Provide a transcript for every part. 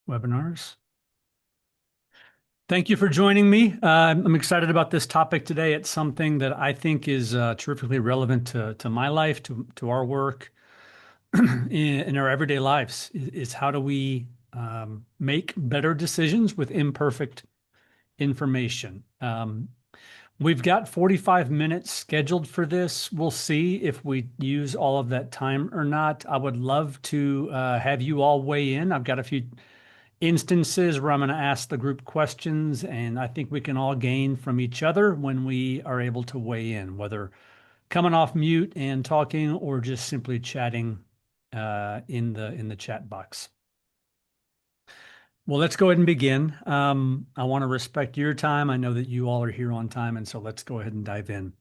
Webinars. Thank you for joining me. I'm excited about this topic today. It's something that I think is terrifically relevant to my life, to our work, in our everyday lives. Is how do we make better decisions with imperfect information? We've got 45 minutes scheduled for this. We'll see if we use all of that time or not. I would love to have you all weigh in. I've got a few instances where I'm going to ask the group questions, and I think we can all gain from each other when we are able to weigh in, whether coming off mute and talking or just simply chatting in the chat box. Well, let's go ahead and begin. I want to respect your time. I know that you all are here on time, and so let's go ahead and dive in.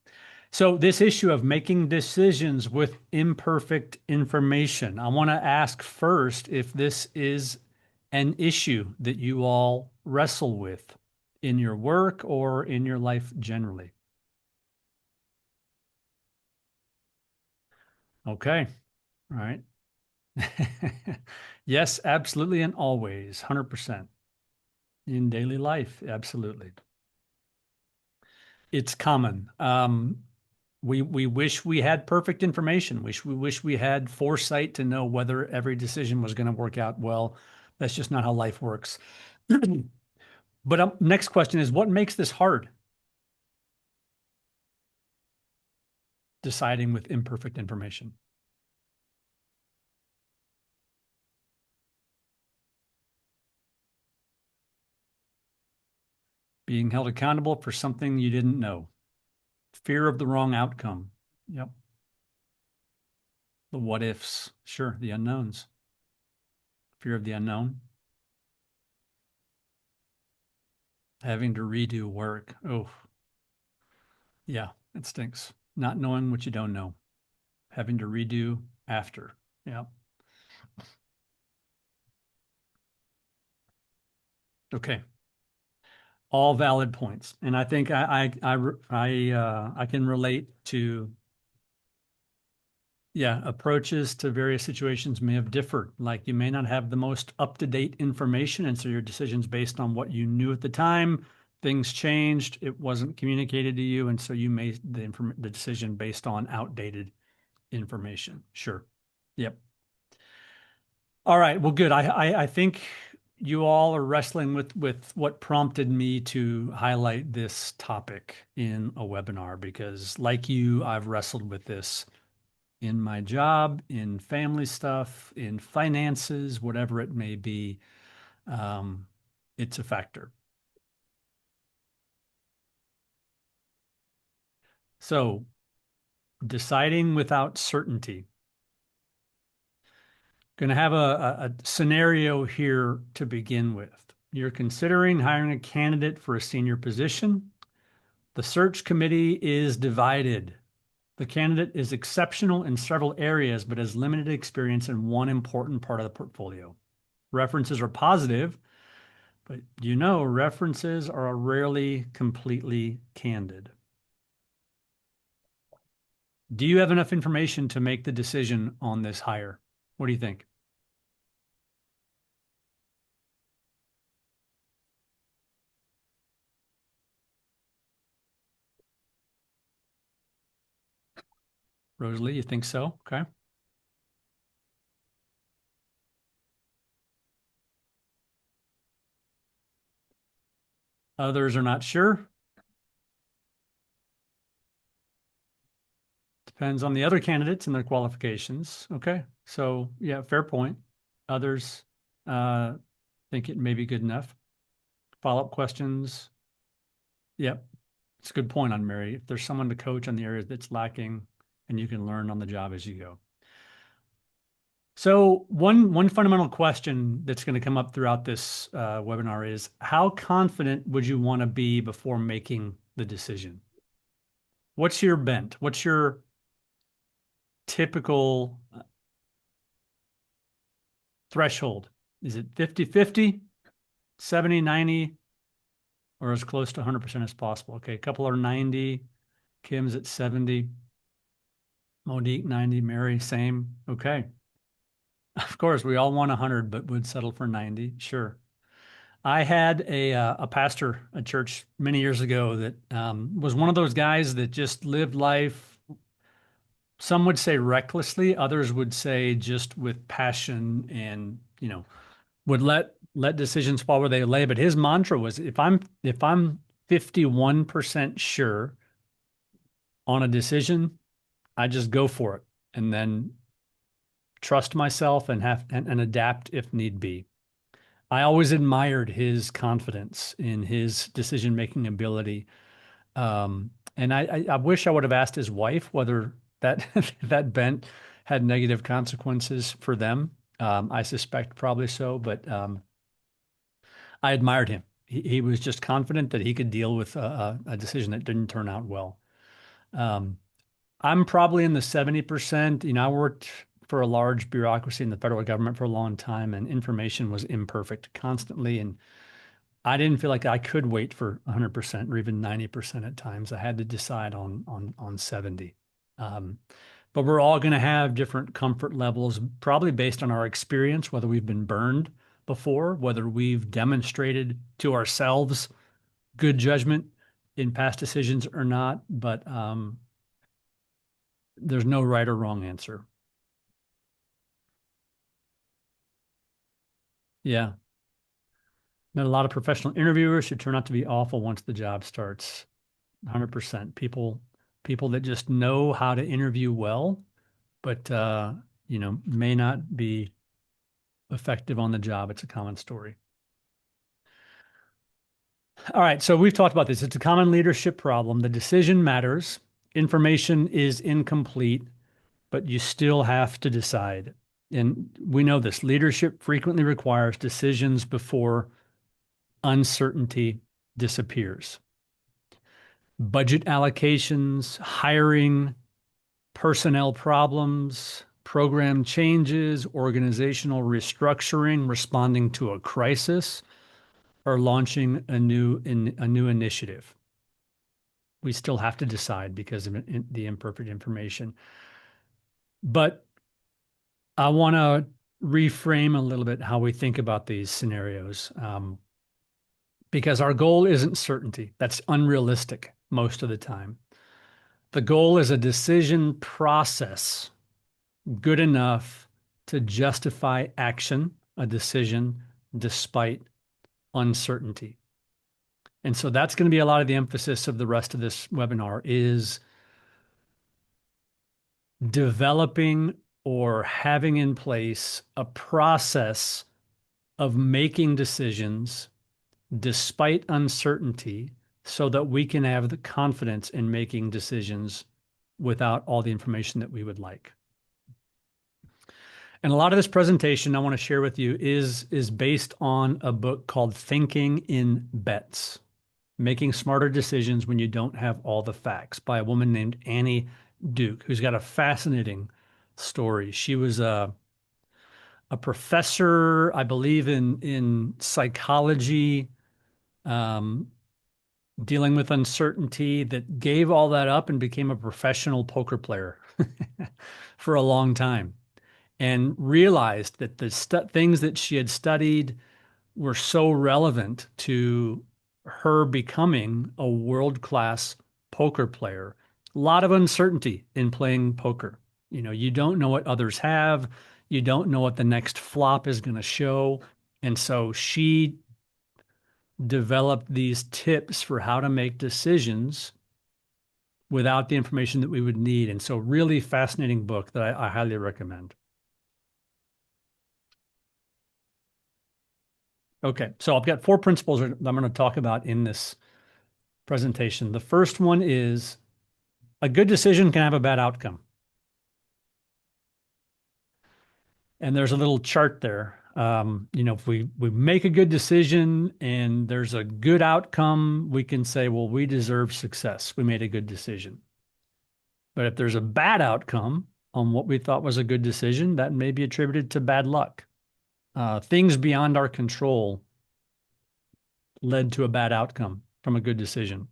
So this issue of making decisions with imperfect information, I want to ask first if this is an issue that you all wrestle with in your work or in your life generally. Okay. All right. Yes, absolutely, and always, 100%. In daily life, absolutely. It's common. We wish we had perfect information. We wish we had foresight to know whether every decision was going to work out well. That's just not how life works. But next question is, what makes this hard? Deciding with imperfect information. Being held accountable for something you didn't know. Fear of the wrong outcome. Yep. The what ifs. Sure. The unknowns. Fear of the unknown. Having to redo work. Oh, yeah, it stinks. Not knowing what you don't know. Having to redo after. Yeah. Okay. All valid points. And I think I can relate to, yeah, approaches to various situations may have differed. Like you may not have the most up-to-date information, and so your decision's based on what you knew at the time. Things changed, it wasn't communicated to you, and so you made the decision based on outdated information. Sure. Yep. All right. Well, good. I think you all are wrestling with what prompted me to highlight this topic in a webinar because, like you, I've wrestled with this in my job, in family stuff, in finances, whatever it may be. Um, it's a factor. So, deciding without certainty. Going to have a scenario here to begin with. You're considering hiring a candidate for a senior position. The search committee is divided. The candidate is exceptional in several areas, but has limited experience in one important part of the portfolio. References are positive, but references are rarely completely candid. Do you have enough information to make the decision on this hire? What do you think? Rosalie, you think so? Okay. Others are not sure. Depends on the other candidates and their qualifications. Okay. So, yeah, fair point. Others think it may be good enough. Follow-up questions. Yep. It's a good point on Mary. If there's someone to coach on the areas that's lacking, and you can learn on the job as you go. So one fundamental question that's going to come up throughout this webinar is, how confident would you want to be before making the decision? What's your bent? What's your typical threshold? Is it 50-50, 70, 90, or as close to 100% as possible? Okay, a couple are 90, Kim's at 70, Monique 90, Mary same. Okay. Of course, we all want 100, but would settle for 90. Sure. I had a pastor at church many years ago that was one of those guys that just lived life. Some would say recklessly, others would say just with passion and, would let decisions fall where they lay. But his mantra was if I'm 51% sure on a decision, I just go for it and then trust myself and adapt if need be. I always admired his confidence in his decision-making ability. And I wish I would have asked his wife whether that that bent had negative consequences for them. I suspect probably so, but I admired him. He was just confident that he could deal with a decision that didn't turn out well. Um, I'm probably in the 70%. I worked for a large bureaucracy in the federal government for a long time, and information was imperfect constantly. And I didn't feel like I could wait for 100% or even 90% at times. I had to decide on 70. Um, but we're all going to have different comfort levels, probably based on our experience, whether we've been burned before, whether we've demonstrated to ourselves good judgment in past decisions or not. But there's no right or wrong answer. Yeah. Met a lot of professional interviewers who turn out to be awful once the job starts. 100%. People that just know how to interview well, but may not be effective on the job. It's a common story. All right, so we've talked about this. It's a common leadership problem. The decision matters. Information is incomplete, but you still have to decide. And we know this. Leadership frequently requires decisions before uncertainty disappears. Budget allocations, hiring, personnel problems, program changes, organizational restructuring, responding to a crisis, or launching a new initiative. We still have to decide because of the imperfect information. But I want to reframe a little bit how we think about these scenarios, because our goal isn't certainty. That's unrealistic most of the time. The goal is a decision process good enough to justify action, a decision, despite uncertainty. And so that's going to be a lot of the emphasis of the rest of this webinar is developing or having in place a process of making decisions despite uncertainty so that we can have the confidence in making decisions without all the information that we would like. And a lot of this presentation I want to share with you is based on a book called Thinking in Bets, Making Smarter Decisions When You Don't Have All the Facts by a woman named Annie Duke, who's got a fascinating story. She was a professor, I believe, in psychology, um, dealing with uncertainty, that gave all that up and became a professional poker player for a long time, and realized that the things that she had studied were so relevant to her becoming a world-class poker player. A lot of uncertainty in playing poker. You don't know what others have. You don't know what the next flop is going to show. And so she developed these tips for how to make decisions without the information that we would need. And so really fascinating book that I highly recommend. Okay, so I've got four principles that I'm going to talk about in this presentation. The first one is a good decision can have a bad outcome. And there's a little chart there. If we make a good decision and there's a good outcome, we can say, well, we deserve success. We made a good decision. But if there's a bad outcome on what we thought was a good decision, that may be attributed to bad luck. Things beyond our control led to a bad outcome from a good decision.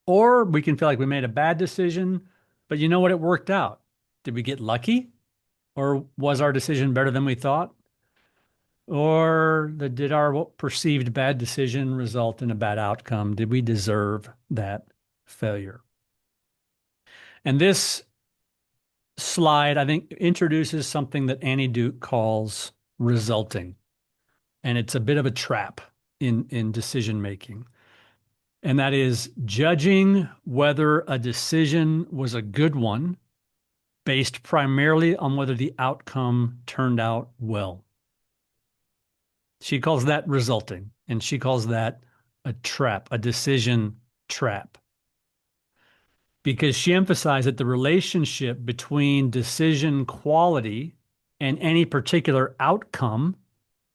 Or we can feel like we made a bad decision, but you know what? It worked out. Did we get lucky? Or was our decision better than we thought? Or did our perceived bad decision result in a bad outcome? Did we deserve that failure? And this slide, I think, introduces something that Annie Duke calls resulting. And it's a bit of a trap in decision making. And that is judging whether a decision was a good one based primarily on whether the outcome turned out well. She calls that resulting, and she calls that a trap, a decision trap, because she emphasized that the relationship between decision quality and any particular outcome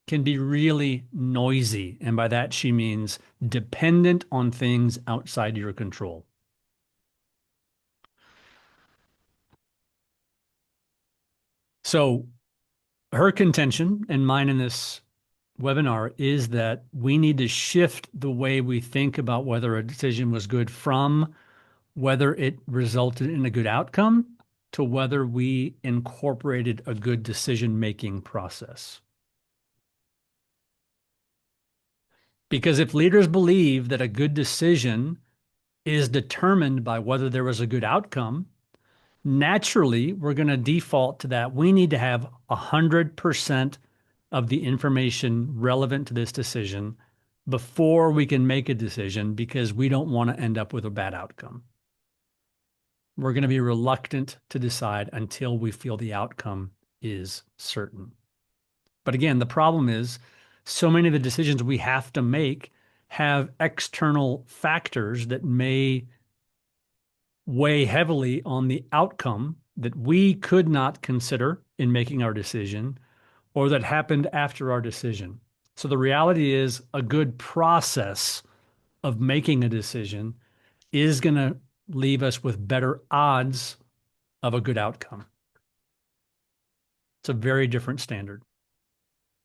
can be really noisy. And by that, she means dependent on things outside your control. So, her contention and mine in this webinar is that we need to shift the way we think about whether a decision was good from whether it resulted in a good outcome to whether we incorporated a good decision-making process. Because if leaders believe that a good decision is determined by whether there was a good outcome, naturally we're going to default to that. We need to have 100% of the information relevant to this decision before we can make a decision because we don't want to end up with a bad outcome. We're going to be reluctant to decide until we feel the outcome is certain. But again, the problem is so many of the decisions we have to make have external factors that may weigh heavily on the outcome that we could not consider in making our decision or that happened after our decision. So the reality is a good process of making a decision is going to leave us with better odds of a good outcome. It's a very different standard.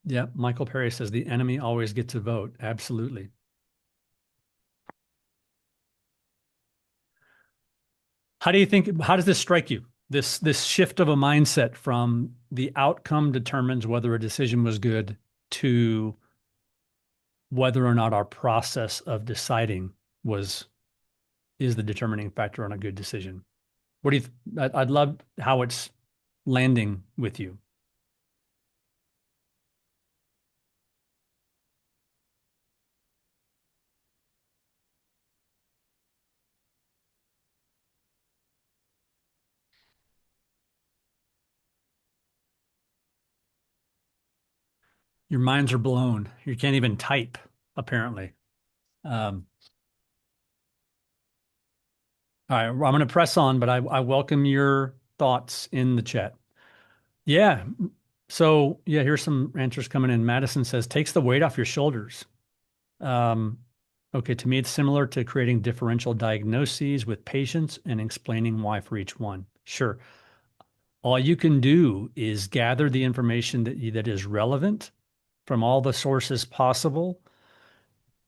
Yeah, Michael Perry says the enemy always gets a vote. Absolutely. How do you think, how does this strike you? This shift of a mindset from the outcome determines whether a decision was good to whether or not our process of deciding was is the determining factor on a good decision. What do you, I'd love how it's landing with you. Your minds are blown. You can't even type, apparently. Um, all right, I'm going to press on, but I welcome your thoughts in the chat. Yeah. So, yeah, here's some answers coming in. Madison says, takes the weight off your shoulders. Um, okay, to me, it's similar to creating differential diagnoses with patients and explaining why for each one. Sure. All you can do is gather the information that is relevant from all the sources possible,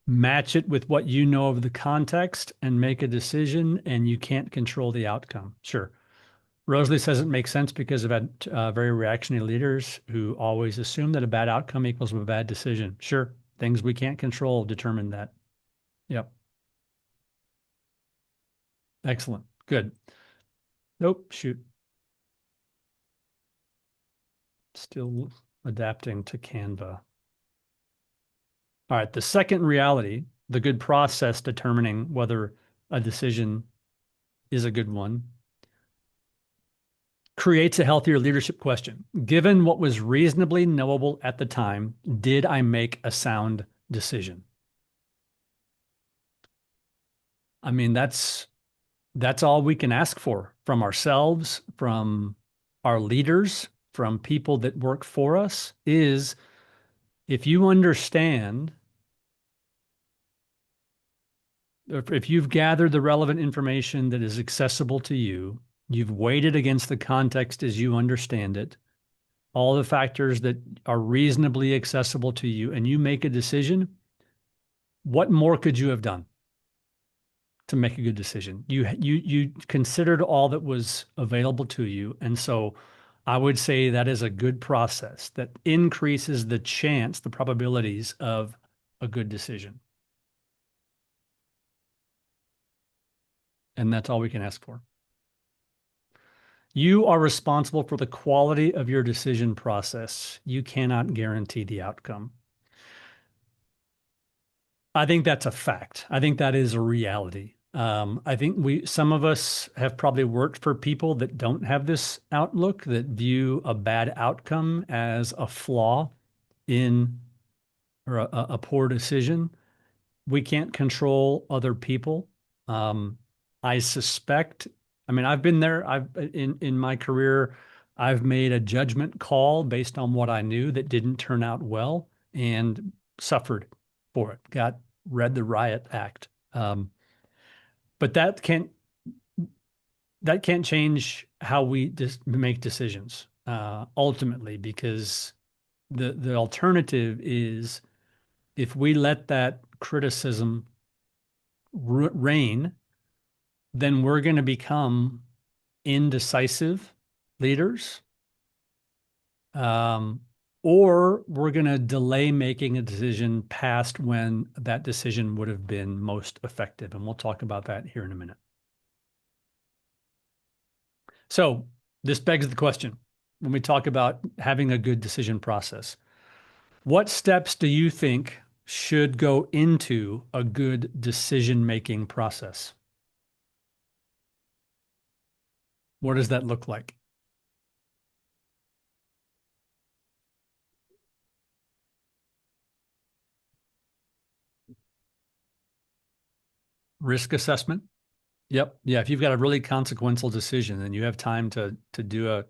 match it with what you know of the context, and make a decision, and you can't control the outcome. Sure. Rosalie says it makes sense because I've had very reactionary leaders who always assume that a bad outcome equals a bad decision. Sure. Things we can't control determine that. Yep. Excellent. Good. Nope. Shoot. Still adapting to Canva. All right. The second reality, the good process determining whether a decision is a good one, creates a healthier leadership question. Given what was reasonably knowable at the time, did I make a sound decision? I mean, that's all we can ask for from ourselves, from our leaders, from people that work for us is if you understand, if you've gathered the relevant information that is accessible to you, you've weighed it against the context as you understand it, all the factors that are reasonably accessible to you, and you make a decision, what more could you have done to make a good decision? You considered all that was available to you, and so I would say that is a good process that increases the chance, the probabilities of a good decision. And that's all we can ask for. You are responsible for the quality of your decision process. You cannot guarantee the outcome. I think that's a fact. I think that is a reality. I think some of us have probably worked for people that don't have this outlook, that view a bad outcome as a flaw in or a poor decision. We can't control other people. Um, I suspect, I mean, I've been there. In my career, I've made a judgment call based on what I knew that didn't turn out well and suffered for it. Got read the riot act. But that can't change how we make decisions ultimately, because the alternative is if we let that criticism reign, then we're going to become indecisive leaders, um, or we're going to delay making a decision past when that decision would have been most effective. And we'll talk about that here in a minute. So this begs the question when we talk about having a good decision process, what steps do you think should go into a good decision-making process? What does that look like? Risk assessment? Yep. Yeah. If you've got a really consequential decision and you have time to do a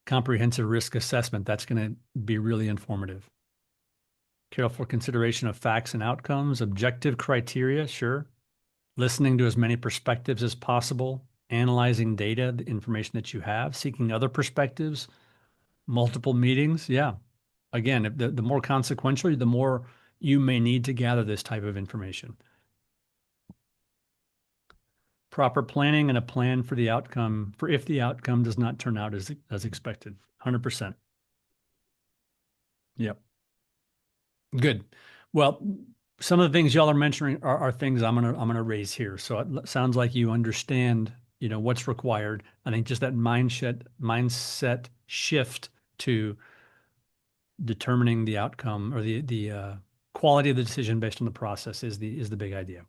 comprehensive risk assessment, that's going to be really informative. Careful consideration of facts and outcomes, objective criteria, sure. Listening to as many perspectives as possible, analyzing data, the information that you have, seeking other perspectives, multiple meetings. Yeah. Again, if the more consequential, the more you may need to gather this type of information. Proper planning and a plan for the outcome, for if the outcome does not turn out as expected. 100%. Yep. Good. Well, some of the things y'all are mentioning are things I'm gonna raise here. So it sounds like you understand, what's required. I think just that mindset shift to determining the outcome or the quality of the decision based on the process is the big idea.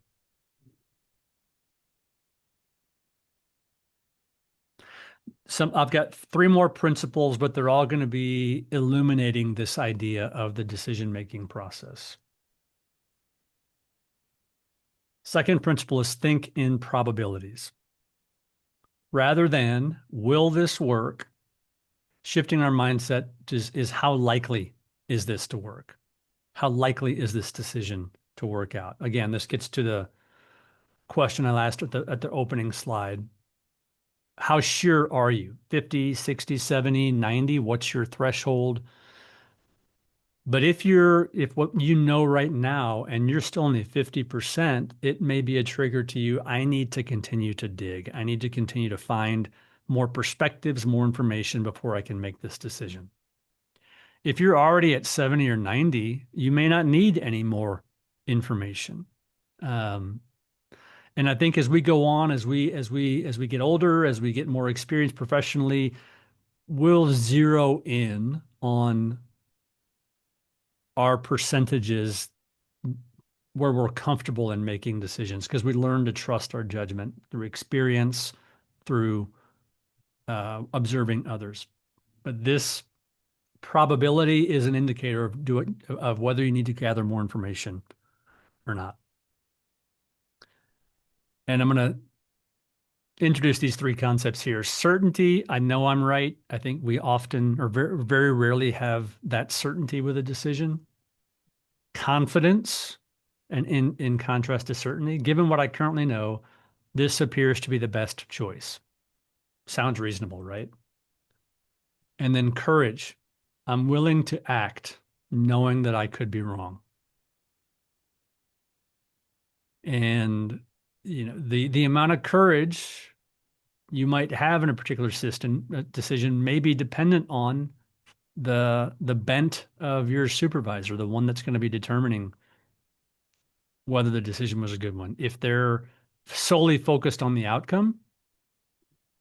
I've got three more principles, but they're all going to be illuminating this idea of the decision-making process. Second principle is think in probabilities. Rather than will this work, shifting our mindset is how likely is this to work? How likely is this decision to work out? Again, this gets to the question I asked at the opening slide. How sure are you? 50, 60, 70, 90? What's your threshold? But if what you know right now and you're still only 50%, it may be a trigger to you. I need to continue to dig. I need to continue to find more perspectives, more information before I can make this decision. If you're already at 70 or 90, you may not need any more information. Um, and I think as we go on, as we get older, as we get more experience professionally, we'll zero in on our percentages where we're comfortable in making decisions because we learn to trust our judgment through experience, through observing others. But this probability is an indicator of whether you need to gather more information or not. And I'm going to introduce these three concepts here. Certainty, I know I'm right. I think we often or very, very rarely have that certainty with a decision. Confidence, and in contrast to certainty, given what I currently know, this appears to be the best choice. Sounds reasonable, right? And then courage. I'm willing to act knowing that I could be wrong. And the amount of courage you might have in a particular system decision may be dependent on the bent of your supervisor, the one that's going to be determining whether the decision was a good one. If they're solely focused on the outcome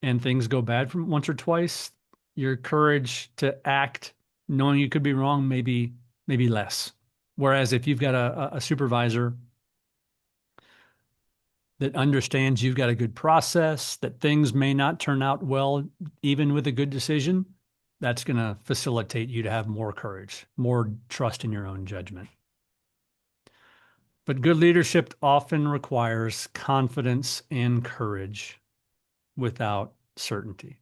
and things go bad from once or twice, your courage to act knowing you could be wrong maybe less. Whereas if you've got a supervisor that understands you've got a good process, that things may not turn out well, even with a good decision, that's going to facilitate you to have more courage, more trust in your own judgment. But good leadership often requires confidence and courage without certainty.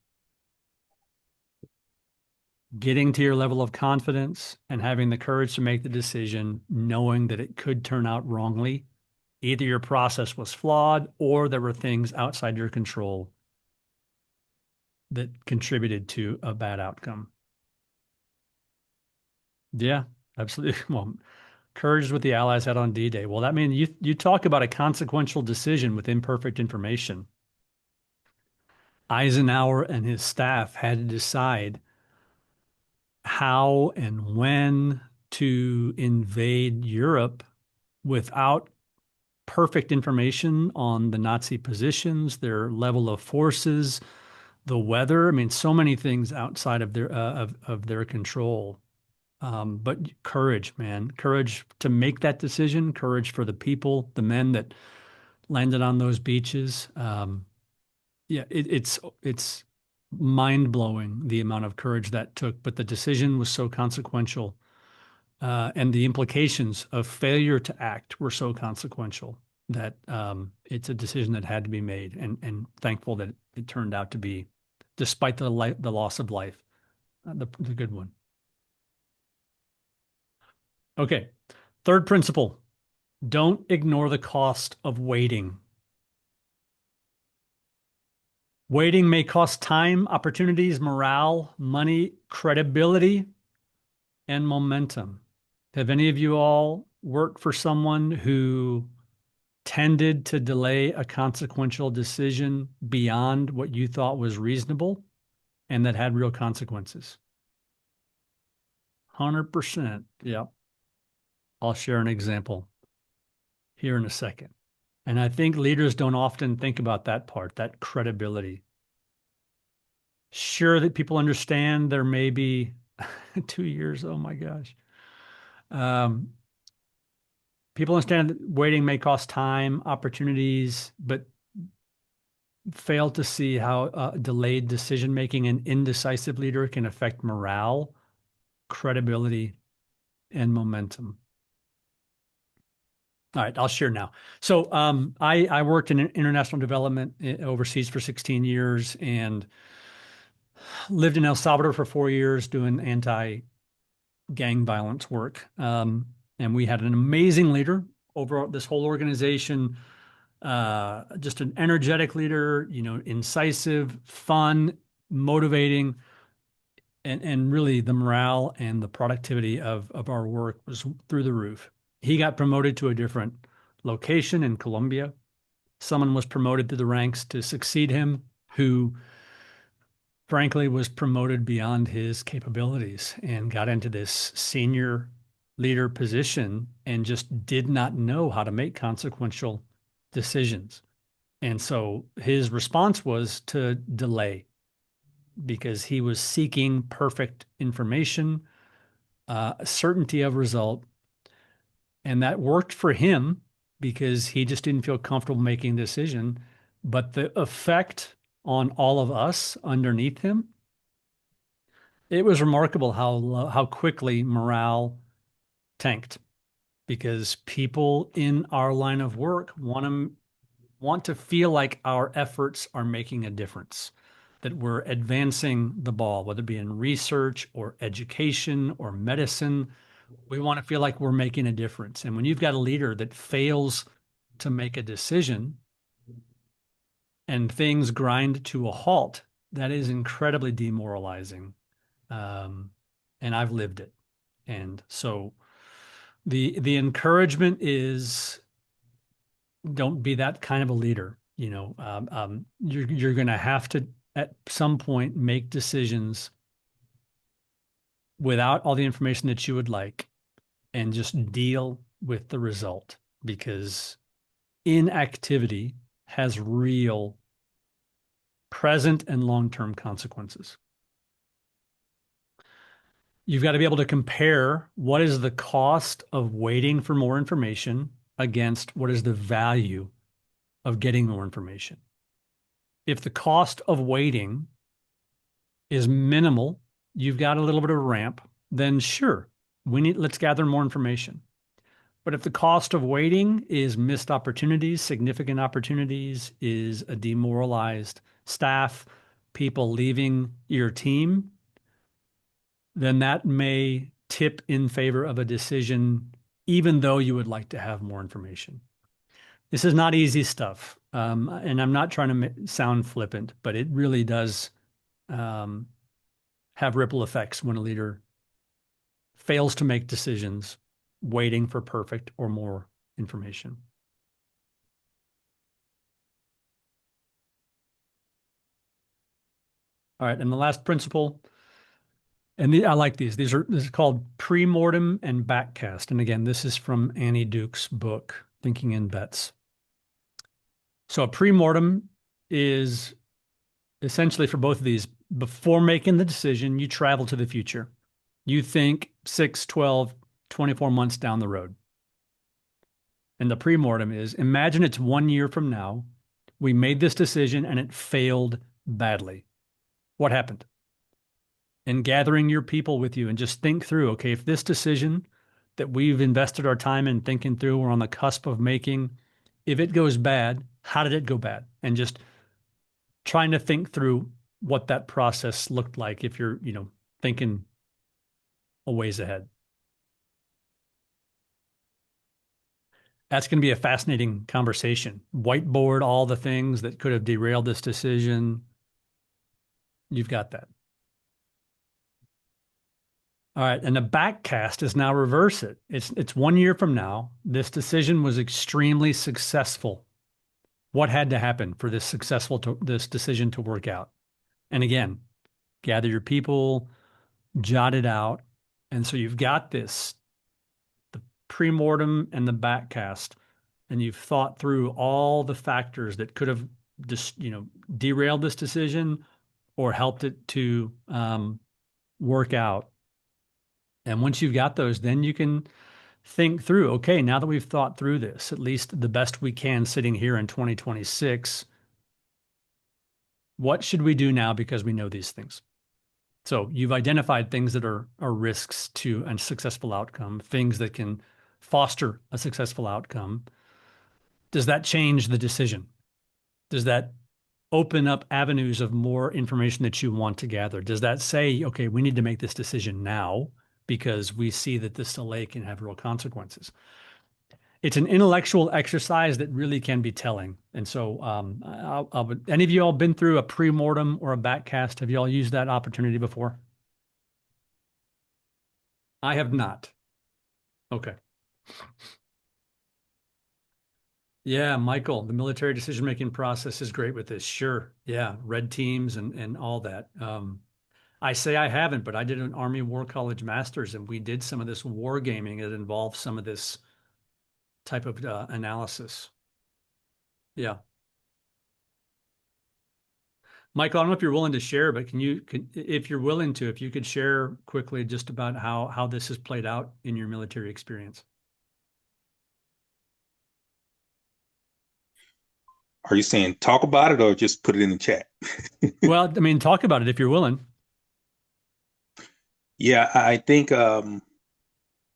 Getting to your level of confidence and having the courage to make the decision, knowing that it could turn out wrongly. Either your process was flawed or there were things outside your control that contributed to a bad outcome. Yeah, absolutely. Well, courage is what the Allies had on D-Day. Well, that means you talk about a consequential decision with imperfect information. Eisenhower and his staff had to decide how and when to invade Europe without perfect information on the Nazi positions, their level of forces, the weather. I mean, so many things outside of their control. But courage, man, courage to make that decision, courage for the people, the men that landed on those beaches. Yeah, it's mind blowing the amount of courage that took, but the decision was so consequential, and the implications of failure to act were so consequential that it's a decision that had to be made, and thankful that it turned out to be, despite the loss of life, the good one. Okay, third principle: don't ignore the cost of waiting. Waiting may cost time, opportunities, morale, money, credibility, and momentum. Have any of you all worked for someone who tended to delay a consequential decision beyond what you thought was reasonable and that had real consequences? 100%. Yep. I'll share an example here in a second. And I think leaders don't often think about that part, that credibility. Sure that people understand there may be 2 years. Oh my gosh. Um, People understand that waiting may cost time, opportunities, but fail to see how delayed decision making and indecisive leader can affect morale, credibility, and momentum. All right, I'll share now. So I worked in international development overseas for 16 years and lived in El Salvador for 4 years doing anti-gang violence work. And we had an amazing leader over this whole organization, just an energetic leader, incisive, fun, motivating, and really the morale and the productivity of our work was through the roof. He got promoted to a different location in Colombia. Someone was promoted through the ranks to succeed him, who frankly was promoted beyond his capabilities and got into this senior leader position and just did not know how to make consequential decisions. And so his response was to delay because he was seeking perfect information, certainty of result. And that worked for him because he just didn't feel comfortable making a decision. But the effect on all of us underneath him, it was remarkable how quickly morale tanked because people in our line of work want to feel like our efforts are making a difference, that we're advancing the ball, whether it be in research or education or medicine. We want to feel like we're making a difference. And when you've got a leader that fails to make a decision and things grind to a halt, that is incredibly demoralizing. Um, and I've lived it. And so the encouragement is don't be that kind of a leader. You're going to have to at some point make decisions without all the information that you would like and just deal with the result because inactivity has real present and long-term consequences. You've got to be able to compare what is the cost of waiting for more information against what is the value of getting more information. If the cost of waiting is minimal, you've got a little bit of a ramp, then sure, let's gather more information. But if the cost of waiting is missed opportunities, significant opportunities, is a demoralized staff, people leaving your team, then that may tip in favor of a decision, even though you would like to have more information. This is not easy stuff. And I'm not trying to sound flippant, but it really does um, have ripple effects when a leader fails to make decisions waiting for perfect or more information. All right. And the last principle, and I like these. This is called pre-mortem and backcast. And again, this is from Annie Duke's book, Thinking in Bets. So a pre-mortem is essentially for both of these, before making the decision, you travel to the future. You think 6, 12, 24 months down the road. And the pre-mortem is imagine it's 1 year from now. We made this decision and it failed badly. What happened? And gathering your people with you and just think through, okay, if this decision that we've invested our time in thinking through, we're on the cusp of making, if it goes bad, how did it go bad? And just trying to think through what that process looked like if you're, thinking a ways ahead. That's going to be a fascinating conversation. Whiteboard all the things that could have derailed this decision. You've got that. All right. And the backcast is now reverse it. It's 1 year from now. This decision was extremely successful. What had to happen for this decision to work out? And again, gather your people, jot it out. And so you've got the pre-mortem and the backcast, and you've thought through all the factors that could have just, derailed this decision or helped it to work out. And once you've got those, then you can think through, okay, now that we've thought through this, at least the best we can sitting here in 2026, what should we do now because we know these things? So you've identified things that are risks to a successful outcome, things that can foster a successful outcome. Does that change the decision? Does that open up avenues of more information that you want to gather? Does that say, okay, we need to make this decision now because we see that this delay can have real consequences? It's an intellectual exercise that really can be telling. And so, any of you all been through a pre-mortem or a backcast? Have you all used that opportunity before? I have not. Okay. Yeah, Michael, the military decision-making process is great with this. Sure. Yeah, red teams and all that. I say I haven't, but I did an Army War College Masters, and we did some of this war gaming that involved some of this type of analysis. Yeah. Michael, I don't know if you're willing to share, but if you're willing to, if you could share quickly just about how this has played out in your military experience. Are you saying talk about it or just put it in the chat? Well, I mean, talk about it if you're willing. Yeah, I think I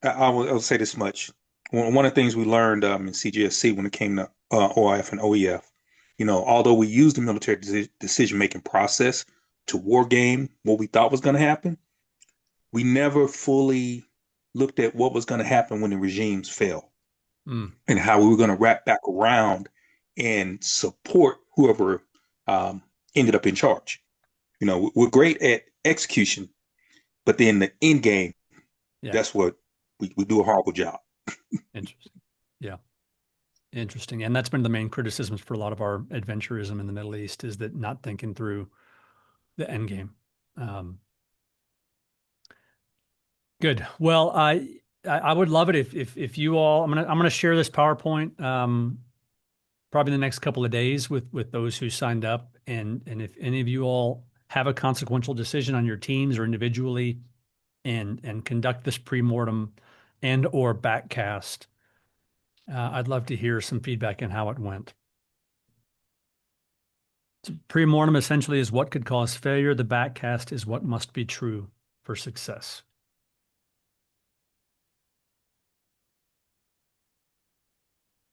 will say this much. One of the things we learned in CGSC when it came to OIF and OEF, although we used the military decision-making process to war game what we thought was going to happen, we never fully looked at what was going to happen when the regimes fell and how we were going to wrap back around and support whoever ended up in charge. We're great at execution, but then the end game, Yeah. that's what we do a horrible job. Interesting. Yeah. Interesting. And that's been the main criticisms for a lot of our adventurism in the Middle East is that not thinking through the end game. Um, Good. Well, I would love it if you all I'm gonna share this PowerPoint probably in the next couple of days with those who signed up, and if any of you all have a consequential decision on your teams or individually, and conduct this pre-mortem and or backcast, I'd love to hear some feedback on how it went. So pre-mortem essentially is what could cause failure. The backcast is what must be true for success.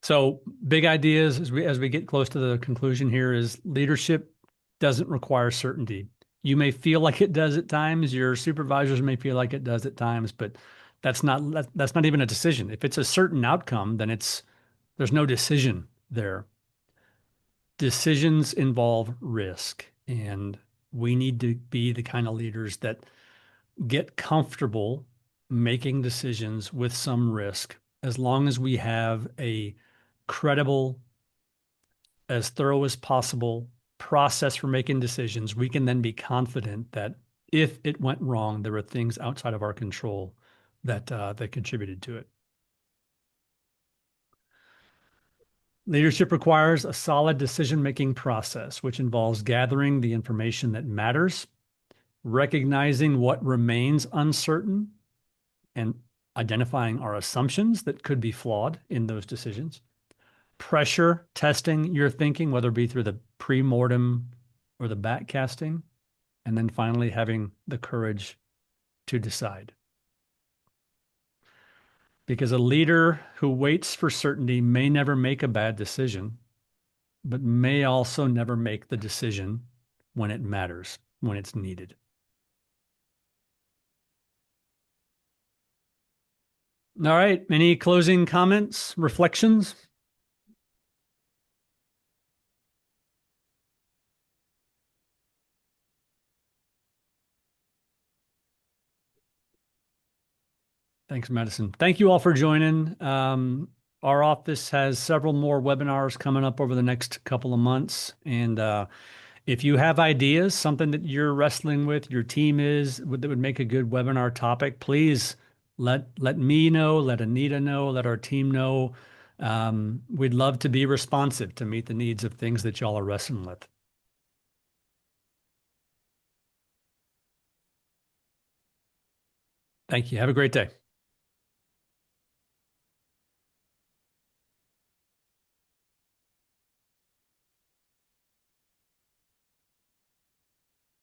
So big ideas as we get close to the conclusion here is leadership doesn't require certainty. You may feel like it does at times, your supervisors may feel like it does at times, but that's not even a decision. If it's a certain outcome, then there's no decision there. Decisions involve risk, and we need to be the kind of leaders that get comfortable making decisions with some risk as long as we have a credible, as thorough as possible process for making decisions. We can then be confident that if it went wrong, there were things outside of our control that contributed to it. Leadership requires a solid decision-making process, which involves gathering the information that matters, recognizing what remains uncertain, and identifying our assumptions that could be flawed in those decisions. Pressure testing your thinking, whether it be through the pre-mortem or the backcasting, and then finally having the courage to decide. Because a leader who waits for certainty may never make a bad decision, but may also never make the decision when it matters, when it's needed. All right. Any closing comments, reflections? Thanks, Madison. Thank you all for joining. Our office has several more webinars coming up over the next couple of months. And if you have ideas, something that you're wrestling with, your team that would make a good webinar topic, please let me know, let Anita know, let our team know. We'd love to be responsive to meet the needs of things that y'all are wrestling with. Thank you. Have a great day.